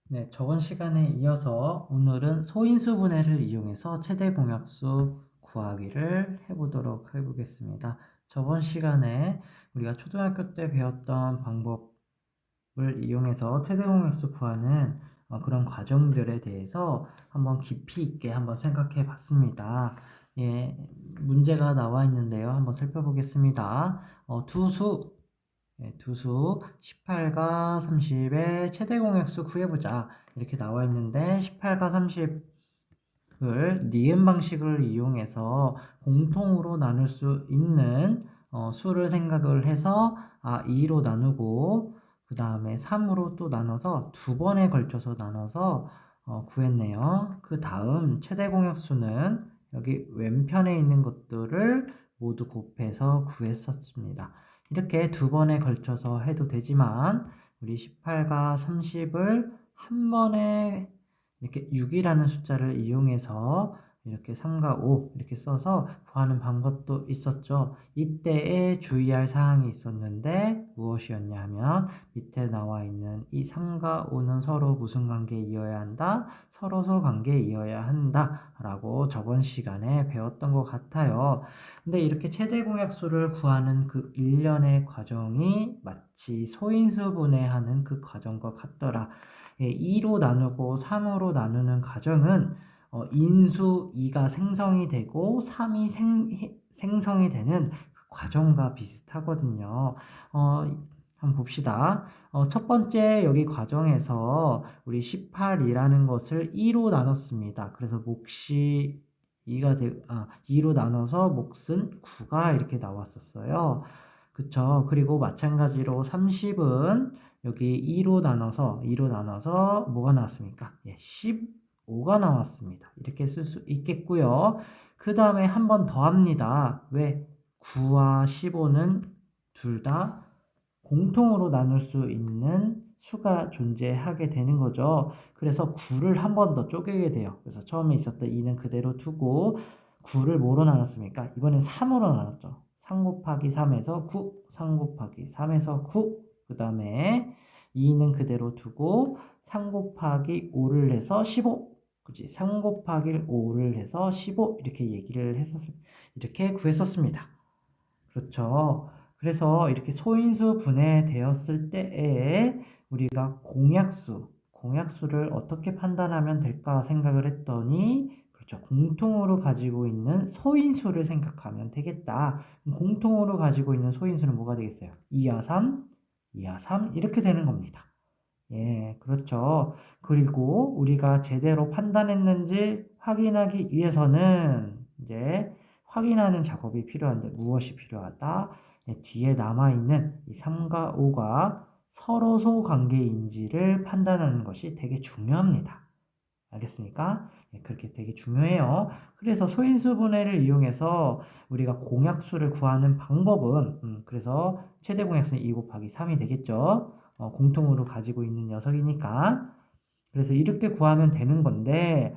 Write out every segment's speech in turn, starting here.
네, 저번 시간에 이어서 오늘은 소인수 분해를 이용해서 최대 공약수 구하기를 해보겠습니다. 저번 시간에 우리가 초등학교 때 배웠던 방법을 이용해서 최대 공약수 구하는 그런 과정들에 대해서 한번 깊이 있게 한번 생각해 봤습니다. 예, 문제가 나와 있는데요. 한번 살펴보겠습니다. 두수 18과 30의 최대 공약수 구해보자 이렇게 나와 있는데 18과 30을 니은 방식을 이용해서 공통으로 나눌 수 있는 수를 생각을 해서 2로 나누고 그 다음에 3으로 또 나눠서 두 번에 걸쳐서 나눠서 구했네요. 그 다음 최대 공약수는 여기 왼편에 있는 것들을 모두 곱해서 구했었습니다. 이렇게 두 번에 걸쳐서 해도 되지만 우리 18과 30을 한 번에 이렇게 6이라는 숫자를 이용해서 이렇게 3과 5 이렇게 써서 구하는 방법도 있었죠. 이때에 주의할 사항이 있었는데 무엇이었냐 하면 밑에 나와 있는 이 3과 5는 서로 무슨 관계에 이어야 한다? 서로소 관계에 이어야 한다 라고 저번 시간에 배웠던 것 같아요. 근데 이렇게 최대 공약수를 구하는 그 일련의 과정이 마치 소인수 분해하는 그 과정과 같더라. 2로 나누고 3으로 나누는 과정은 인수 2가 생성이 되고 3이 생성이 되는 그 과정과 비슷하거든요. 한번 봅시다. 첫 번째 여기 과정에서 우리 18이라는 것을 2로 나눴습니다. 그래서 몫이 2로 나눠서 몫은 9가 이렇게 나왔었어요. 그쵸? 그리고 마찬가지로 30은 여기 2로 나눠서 뭐가 나왔습니까? 15가 나왔습니다. 이렇게 쓸 수 있겠고요. 그 다음에 한 번 더 합니다. 왜? 9와 15는 둘 다 공통으로 나눌 수 있는 수가 존재하게 되는 거죠. 그래서 9를 한 번 더 쪼개게 돼요. 그래서 처음에 있었던 2는 그대로 두고 9를 뭐로 나눴습니까? 이번엔 3으로 나눴죠. 3 곱하기 3에서 9, 3 곱하기 3에서 9, 그 다음에 2는 그대로 두고 3 곱하기 5를 해서 15, 그치? 3 곱하기 5를 해서 15 이렇게 이렇게 구했었습니다. 그렇죠. 그래서 이렇게 소인수 분해되었을 때에 우리가 공약수를 어떻게 판단하면 될까 생각을 했더니, 그렇죠. 공통으로 가지고 있는 소인수를 생각하면 되겠다. 공통으로 가지고 있는 소인수는 뭐가 되겠어요? 2와 3, 2와 3 이렇게 되는 겁니다. 예, 그렇죠. 그리고 우리가 제대로 판단했는지 확인하기 위해서는 이제 확인하는 작업이 필요한데 무엇이 필요하다? 예, 뒤에 남아있는 이 3과 5가 서로소 관계인지를 판단하는 것이 되게 중요합니다. 알겠습니까? 예, 그렇게 되게 중요해요. 그래서 소인수 분해를 이용해서 우리가 공약수를 구하는 방법은 그래서 최대 공약수는 2 곱하기 3이 되겠죠. 공통으로 가지고 있는 녀석이니까. 그래서 이렇게 구하면 되는 건데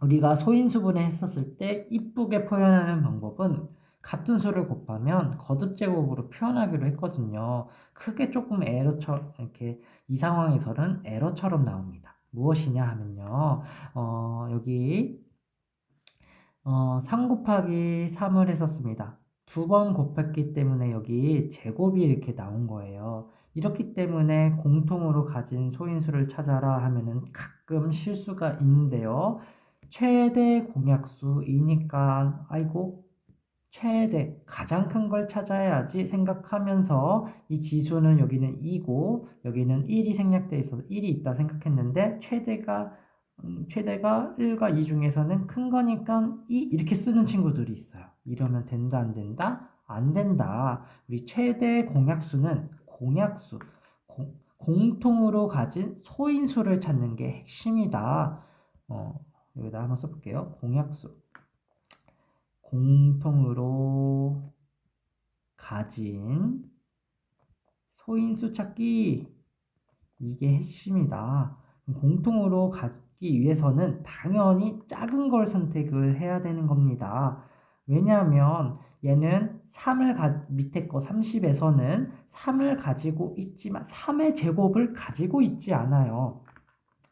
우리가 소인수 분해했었을 때 이쁘게 표현하는 방법은 같은 수를 곱하면 거듭 제곱으로 표현하기로 했거든요. 크게 조금 에러처럼 이렇게 이 상황에서는 에러처럼 나옵니다. 무엇이냐 하면요. 여기 3 곱하기 3을 했었습니다. 두 번 곱했기 때문에 여기 제곱이 이렇게 나온 거예요. 이렇기 때문에 공통으로 가진 소인수를 찾아라 하면은 가끔 실수가 있는데요. 최대 공약수이니까 아이고 최대 가장 큰 걸 찾아야지 생각하면서 이 지수는 여기는 2고 여기는 1이 생략돼 있어서 1이 있다 생각했는데 최대가 1과 2 중에서는 큰 거니까 2 이렇게 쓰는 친구들이 있어요. 이러면 된다 안 된다? 안 된다. 우리 최대 공약수는 공통으로 가진 소인수를 찾는 게 핵심이다. 여기다 한번 써볼게요. 공통으로 가진 소인수 찾기 이게 핵심이다. 공통으로 갖기 위해서는 당연히 작은 걸 선택을 해야 되는 겁니다. 왜냐하면 얘는 밑에 거 30에서는 3을 가지고 있지만 3의 제곱을 가지고 있지 않아요.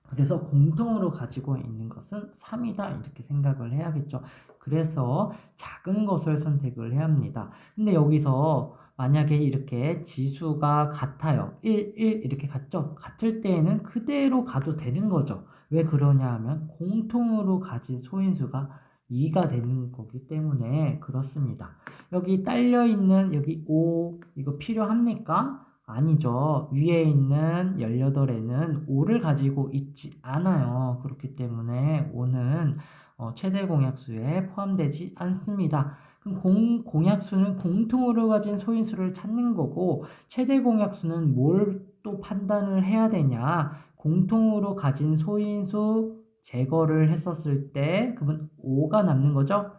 그래서 공통으로 가지고 있는 것은 3이다 이렇게 생각을 해야겠죠. 그래서 작은 것을 선택을 해야 합니다. 근데 여기서 만약에 이렇게 지수가 같아요. 1, 1 이렇게 같죠? 같을 때에는 그대로 가도 되는 거죠. 왜 그러냐 하면 공통으로 가진 소인수가 2가 되는 거기 때문에 그렇습니다. 여기 딸려있는 여기 5 이거 필요합니까? 아니죠. 위에 있는 18에는 5를 가지고 있지 않아요. 그렇기 때문에 5는 최대 공약수에 포함되지 않습니다. 그럼 공약수는 공통으로 가진 소인수를 찾는 거고, 최대 공약수는 뭘 또 판단을 해야 되냐? 공통으로 가진 소인수 제거를 했었을 때, 그러면 5가 남는 거죠?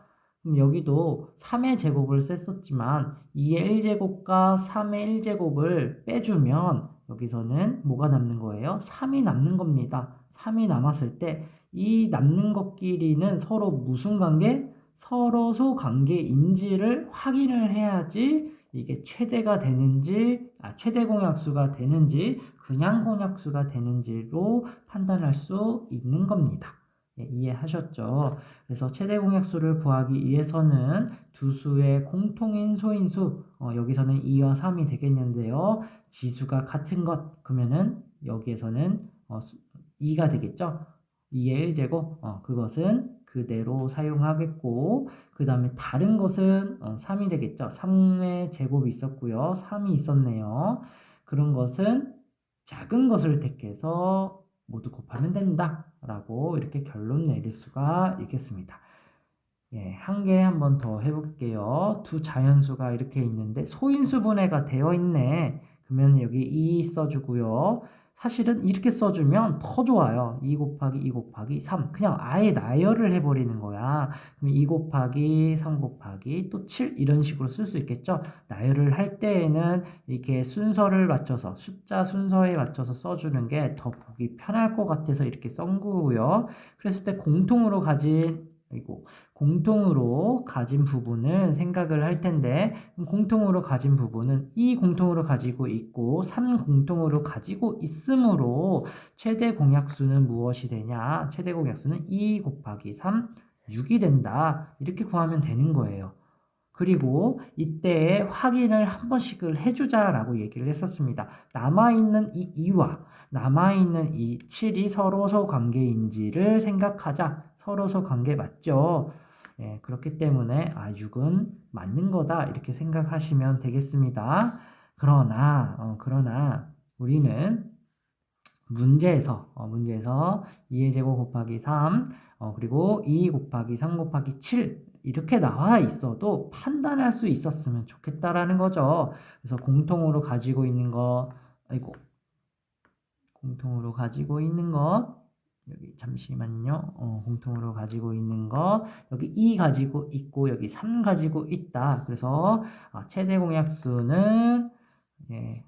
그럼 여기도 3의 제곱을 썼었지만 2의 1제곱과 3의 1제곱을 빼주면 여기서는 뭐가 남는 거예요? 3이 남는 겁니다. 3이 남았을 때 이 남는 것끼리는 서로 무슨 관계? 서로소 관계인지를 확인을 해야지 이게 최대가 되는지, 최대 공약수가 되는지, 그냥 공약수가 되는지로 판단할 수 있는 겁니다. 예, 이해하셨죠? 그래서 최대 공약수를 구하기 위해서는 두 수의 공통인 소인수, 여기서는 2와 3이 되겠는데요. 지수가 같은 것, 그러면은 여기에서는 2가 되겠죠. 2의 1제곱, 그것은 그대로 사용하겠고, 그 다음에 다른 것은 3이 되겠죠. 3의 제곱이 있었고요. 3이 있었네요. 그런 것은 작은 것을 택해서 모두 곱하면 된다. 라고 이렇게 결론 내릴 수가 있겠습니다. 예, 한 개 한번 더 해볼게요. 두 자연수가 이렇게 있는데 소인수 분해가 되어 있네. 그러면 여기 2 써주고요. 사실은 이렇게 써주면 더 좋아요. 2 곱하기 2 곱하기 3. 그냥 아예 나열을 해버리는 거야. 그럼 2 곱하기 3 곱하기 또 7 이런 식으로 쓸 수 있겠죠. 나열을 할 때에는 이렇게 순서를 맞춰서 숫자 순서에 맞춰서 써주는 게 더 보기 편할 것 같아서 이렇게 쓴 거고요. 그랬을 때 공통으로 가진 공통으로 가진 부분을 생각을 할 텐데 공통으로 가진 부분은 2 공통으로 가지고 있고 3 공통으로 가지고 있으므로 최대 공약수는 무엇이 되냐? 최대 공약수는 2 곱하기 3, 6이 된다. 이렇게 구하면 되는 거예요. 그리고 이때 확인을 한 번씩을 해주자라고 얘기를 했었습니다. 남아있는 이 2와 남아있는 이 7이 서로소 관계인지를 생각하자. 서로소 관계 맞죠? 예, 그렇기 때문에 6은 맞는 거다 이렇게 생각하시면 되겠습니다. 그러나 우리는 문제에서 2의 제곱 곱하기 3 그리고 2 곱하기 3 곱하기 7 이렇게 나와 있어도 판단할 수 있었으면 좋겠다라는 거죠. 그래서 공통으로 가지고 있는 것 공통으로 가지고 있는 것 여기 잠시만요. 공통으로 가지고 있는 것 여기 2 가지고 있고 여기 3 가지고 있다. 그래서 최대 공약수는 예,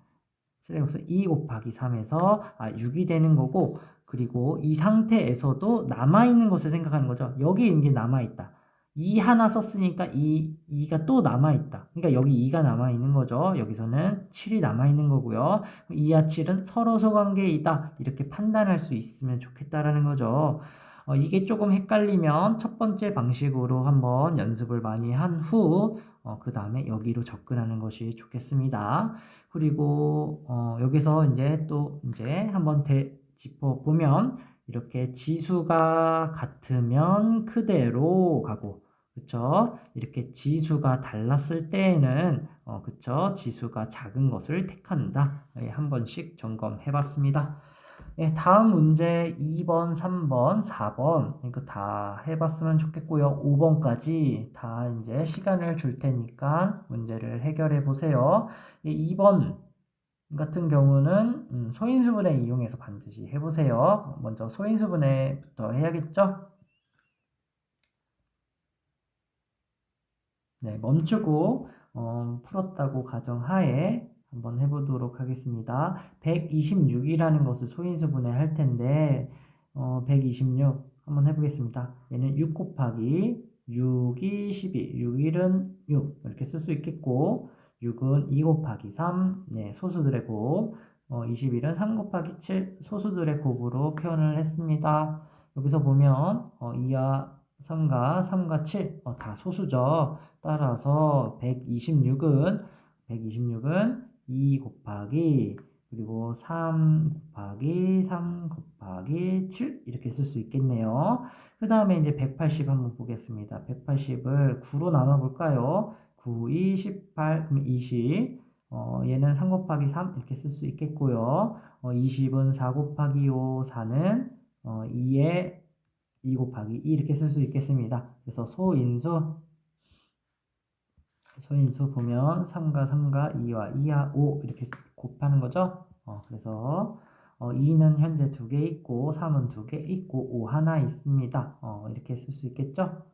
최대 공약수 2 곱하기 3에서 6이 되는 거고 그리고 이 상태에서도 남아있는 것을 생각하는 거죠. 여기 있는 게 남아있다. 2 하나 썼으니까 2가 또 남아있다. 그러니까 여기 2가 남아있는 거죠. 여기서는 7이 남아있는 거고요. 2와 7은 서로소 관계이다. 이렇게 판단할 수 있으면 좋겠다라는 거죠. 이게 조금 헷갈리면 첫 번째 방식으로 한번 연습을 많이 한 후, 그 다음에 여기로 접근하는 것이 좋겠습니다. 그리고, 여기서 이제 한번 짚어보면, 이렇게 지수가 같으면 그대로 가고, 그쵸? 이렇게 지수가 달랐을 때에는, 그쵸? 지수가 작은 것을 택한다. 예, 한 번씩 점검해 봤습니다. 예, 다음 문제 2번, 3번, 4번 이거 다 해봤으면 좋겠고요. 5번까지 다 이제 시간을 줄 테니까 문제를 해결해 보세요. 2번 같은 경우는 소인수분해 이용해서 반드시 해보세요. 먼저 소인수분해부터 해야겠죠? 네, 멈추고 풀었다고 가정하에 한번 해보도록 하겠습니다. 126이라는 것을 소인수분해 할 텐데 126 한번 해보겠습니다. 얘는 6 곱하기 6이 12, 6일은 6 이렇게 쓸 수 있겠고 6은 2 곱하기 3, 네, 소수들의 곱 21은 3 곱하기 7 소수들의 곱으로 표현을 했습니다. 여기서 보면 2와 3과 7 다 소수죠. 따라서 126은 2 곱하기 그리고 3 곱하기 3 곱하기 7 이렇게 쓸 수 있겠네요. 그 다음에 이제 180 한번 보겠습니다. 180을 9로 나눠볼까요? 9, 2, 18, 그럼 20. 얘는 3 곱하기 3 이렇게 쓸 수 있겠고요. 20은 4 곱하기 5, 4는 2에 2 곱하기 2 이렇게 쓸 수 있겠습니다. 그래서 소인수 보면 3과 2와 2와 5 이렇게 곱하는 거죠. 그래서 2는 현재 2개 있고 3은 2개 있고 5 하나 있습니다. 이렇게 쓸 수 있겠죠.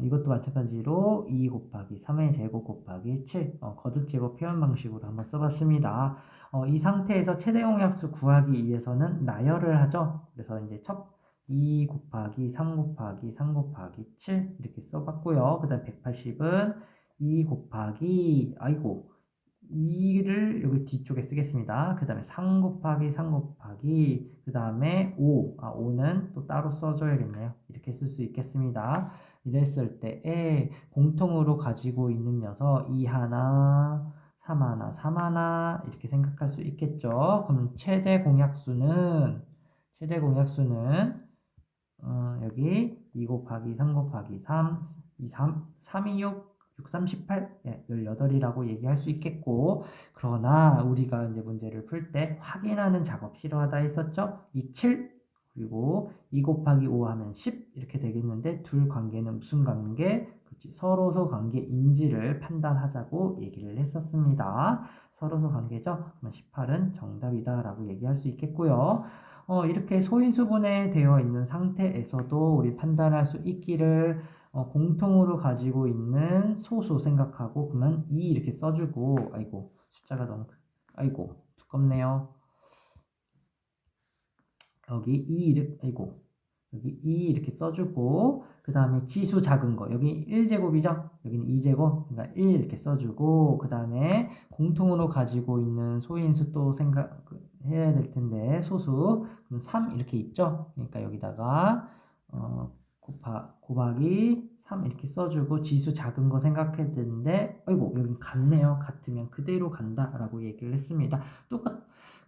이것도 마찬가지로 2 곱하기 3의 제곱 곱하기 7 거듭 제곱 표현 방식으로 한번 써봤습니다. 이 상태에서 최대 공약수 구하기 위해서는 나열을 하죠. 그래서 이제 2 곱하기 3 곱하기 3 곱하기 7 이렇게 써봤고요. 그 다음 180은 2 곱하기 2를 여기 뒤쪽에 쓰겠습니다. 그 다음에 3 곱하기 3 곱하기 그 다음에 5는 또 따로 써줘야겠네요. 이렇게 쓸 수 있겠습니다. 이랬을 때에 공통으로 가지고 있는 녀석 2 하나, 3 하나, 3 하나 이렇게 생각할 수 있겠죠. 그럼 최대 공약수는 여기 2 곱하기 3 곱하기 3, 3, 2, 6, 6, 3, 18, 18이라고 얘기할 수 있겠고, 그러나 우리가 이제 문제를 풀 때 확인하는 작업 필요하다 했었죠? 이 7, 그리고 2 곱하기 5 하면 10 이렇게 되겠는데 둘 관계는 무슨 관계? 그렇지, 서로소 관계인지를 판단하자고 얘기를 했었습니다. 서로소 관계죠? 그러면 18은 정답이다 라고 얘기할 수 있겠고요. 이렇게 소인수분해 되어 있는 상태에서도 우리 판단할 수 있기를 공통으로 가지고 있는 소수 생각하고 그러면 2 이렇게 써주고 숫자가 너무 두껍네요. 여기 2 이렇게 써주고 그 다음에 지수 작은 거 여기 1제곱이죠? 여기는 2제곱 그러니까 1 이렇게 써주고 그 다음에 공통으로 가지고 있는 소인수 또 생각해야 될 텐데 소수 그럼 3 이렇게 있죠? 그러니까 여기다가 곱하기 3 이렇게 써주고 지수 작은 거 생각해야 되는데 여기 같네요. 같으면 그대로 간다 라고 얘기를 했습니다.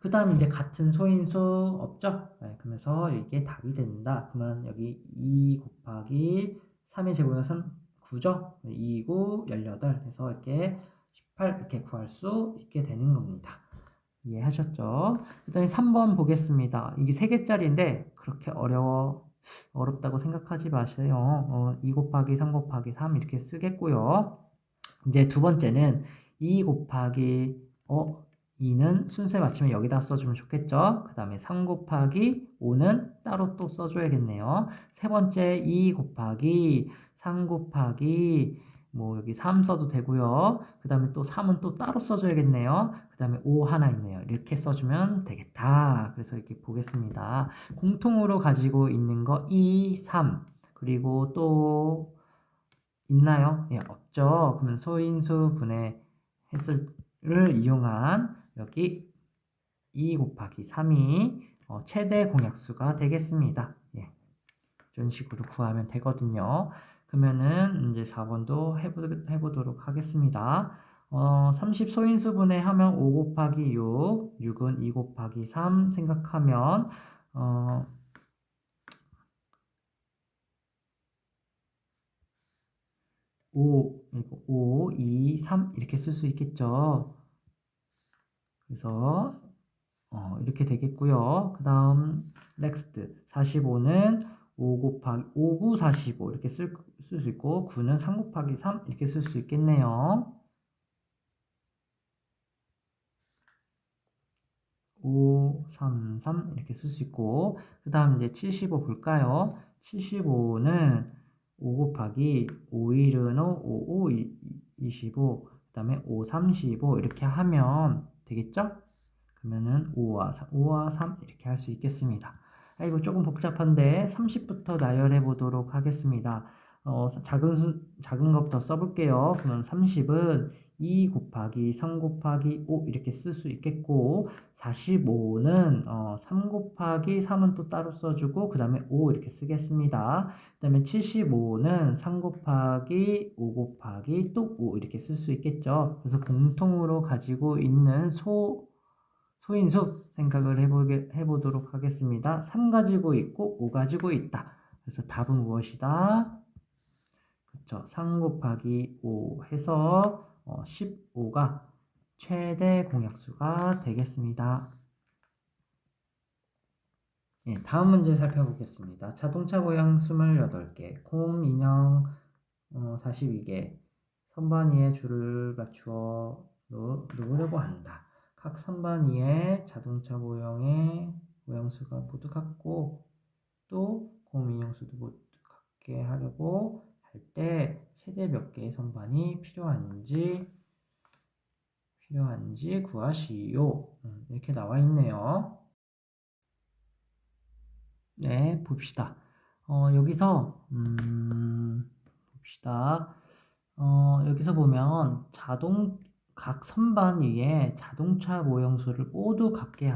그 다음 이제 같은 소인수 없죠? 네, 그러면서 이게 답이 된다. 그러면 여기 2 곱하기 3의 제곱은 9죠? 2, 9, 18 해서 이렇게 18 이렇게 구할 수 있게 되는 겁니다. 이해하셨죠? 그 다음에 3번 보겠습니다. 이게 3개짜리인데 그렇게 어렵다고 생각하지 마세요. 2 곱하기 3 곱하기 3 이렇게 쓰겠고요. 이제 두 번째는 2 곱하기 2는 순서에 맞추면 여기다 써주면 좋겠죠. 그 다음에 3 곱하기 5는 따로 또 써줘야겠네요. 세 번째 2 곱하기 3 곱하기 여기 3 써도 되고요. 그 다음에 또 3은 또 따로 써줘야겠네요. 그 다음에 5 하나 있네요. 이렇게 써주면 되겠다. 그래서 이렇게 보겠습니다. 공통으로 가지고 있는 거 2, 3 그리고 또 있나요? 예, 없죠. 그러면 소인수 분해 를 이용한 여기 2 곱하기 3이 최대 공약수가 되겠습니다. 예, 이런 식으로 구하면 되거든요. 그러면은 이제 4번도 해보도록 하겠습니다. 30 소인수분해 하면 5 곱하기 6, 6은 2 곱하기 3 생각하면 5, 2, 3 이렇게 쓸 수 있겠죠. 그래서 이렇게 되겠고요. 그 다음 next 45는 5 곱하기 5, 9, 45 이렇게 쓸 수 있고 9는 3 곱하기 3 이렇게 쓸 수 있겠네요. 5, 3, 3 이렇게 쓸 수 있고 그 다음 이제 75 볼까요? 75는 5 곱하기 5, 1은 5, 5, 25 그 다음에 5, 35 이렇게 하면 되겠죠? 그러면은 5와 3 이렇게 할 수 있겠습니다. 이거 조금 복잡한데 30부터 나열해 보도록 하겠습니다. 작은 것부터 써볼게요. 그러면 30은 2 곱하기 3 곱하기 5 이렇게 쓸 수 있겠고 45는 3 곱하기 3은 또 따로 써주고 그 다음에 5 이렇게 쓰겠습니다. 그 다음에 75는 3 곱하기 5 곱하기 또 5 이렇게 쓸 수 있겠죠. 그래서 공통으로 가지고 있는 소인수 생각을 해보도록 하겠습니다. 3 가지고 있고 5 가지고 있다. 그래서 답은 무엇이다? 그쵸. 3 곱하기 5 해서 15가 최대 공약수가 되겠습니다. 예, 다음 문제 살펴보겠습니다. 자동차 모형 28개, 곰 인형 42개, 선반위에 줄을 맞추어 놓으려고 한다. 각 선반위에 자동차 모형의 모형수가 모두 같고 또 곰 인형수도 모두 같게 하려고 할 때 최대 몇 개의 선반이 필요한지 구하시오. 이렇게 나와 있네요. 네, 봅시다. 여기서 봅시다. 여기서 보면 각 선반 위에 자동차 모형수를 모두 갖게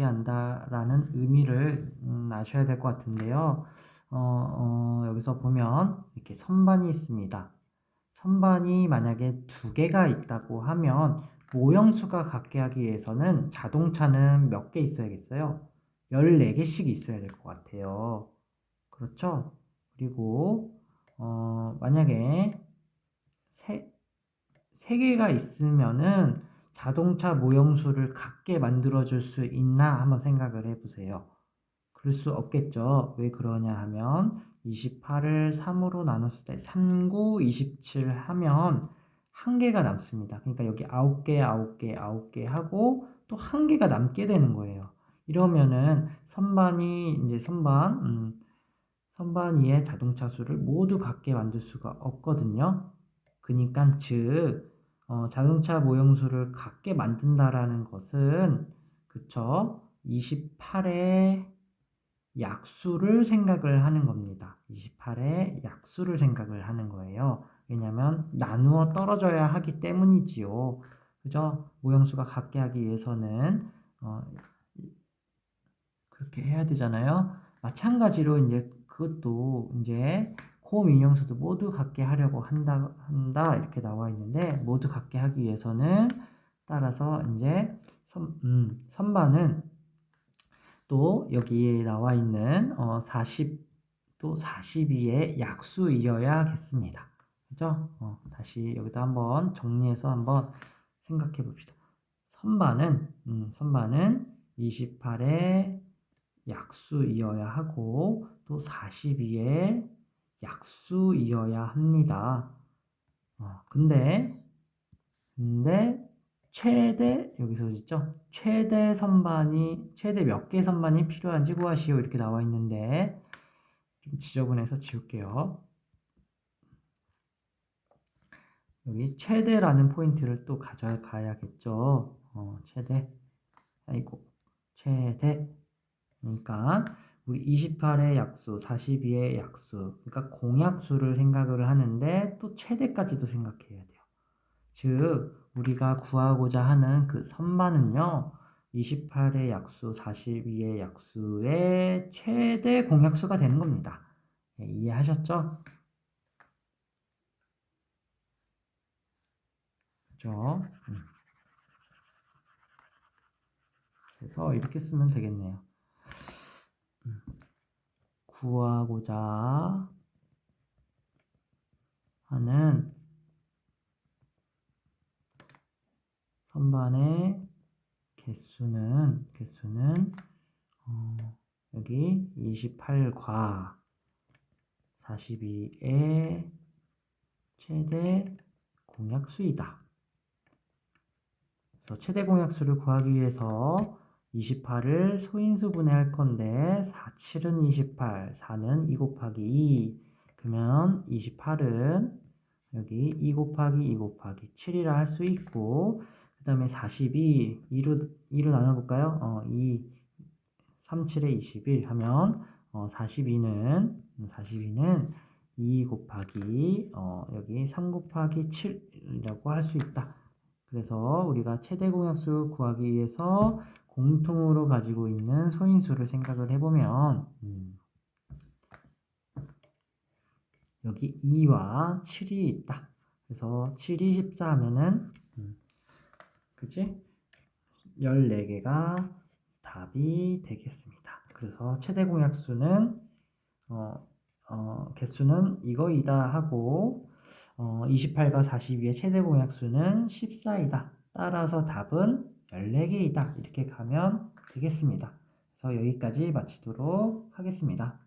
한다라는 의미를 아셔야 될 것 같은데요. 여기서 보면 이렇게 선반이 있습니다. 선반이 만약에 2개가 있다고 하면 모형수가 갖게 하기 위해서는 자동차는 몇 개 있어야겠어요? 14개씩 있어야 될 것 같아요. 그렇죠? 그리고 만약에 3개가 있으면은 자동차 모형수를 갖게 만들어줄 수 있나 한번 생각을 해보세요. 그럴 수 없겠죠. 왜 그러냐 하면 28을 3으로 나눴을 때 3, 9, 27 하면 1개가 남습니다. 그러니까 여기 9개, 9개, 9개 하고 또 1개가 남게 되는 거예요. 이러면은 선반 위에 자동차 수를 모두 갖게 만들 수가 없거든요. 그러니까 즉 자동차 모형수를 갖게 만든다라는 것은 그쵸? 28의 약수를 생각을 하는 겁니다. 28의 약수를 생각을 하는 거예요. 왜냐하면 나누어 떨어져야 하기 때문이지요. 그죠? 모형수가 갖게 하기 위해서는 그렇게 해야 되잖아요. 마찬가지로 이제 그것도 이제 고민형수도 모두 갖게 하려고 한다 이렇게 나와 있는데 모두 갖게 하기 위해서는 따라서 이제 선반은 또 여기에 나와 있는 42의 약수이어야겠습니다. 그죠? 다시 여기다 한번 정리해서 한번 생각해 봅시다. 선반은 28의 약수이어야 하고 또 42의 약수이어야 합니다. 근데 최대 여기서 있죠? 최대 몇 개 선반이 필요한지 구하시오 이렇게 나와 있는데 좀 지저분해서 지울게요. 여기 최대라는 포인트를 또 가져가야겠죠. 최대 그러니까 우리 28의 약수, 42의 약수, 그러니까 공약수를 생각을 하는데 또 최대까지도 생각해야 돼요. 즉 우리가 구하고자 하는 그 선반은요 28의 약수, 42의 약수의 최대 공약수가 되는 겁니다. 네, 이해하셨죠? 그죠? 그래서 이렇게 쓰면 되겠네요. 구하고자 하는 선반의 개수는 여기 28과 42의 최대 공약수이다. 그래서 최대 공약수를 구하기 위해서 28을 소인수분해 할 건데 4, 7은 28, 4는 2 곱하기 2 그러면 28은 여기 2 곱하기 2 곱하기 7이라 할 수 있고 그 다음에 42 2로 나눠볼까요? 3, 7에 21 하면 42는 2 곱하기 여기 3 곱하기 7이라고 할 수 있다. 그래서 우리가 최대 공약수 구하기 위해서 공통으로 가지고 있는 소인수를 생각을 해보면 여기 2와 7이 있다. 그래서 7이 14 하면은 그치? 14개가 답이 되겠습니다. 그래서 최대 공약수는 개수는 이거이다 하고 28과 42의 최대 공약수는 14이다. 따라서 답은 14개이다. 이렇게 가면 되겠습니다. 그래서 여기까지 마치도록 하겠습니다.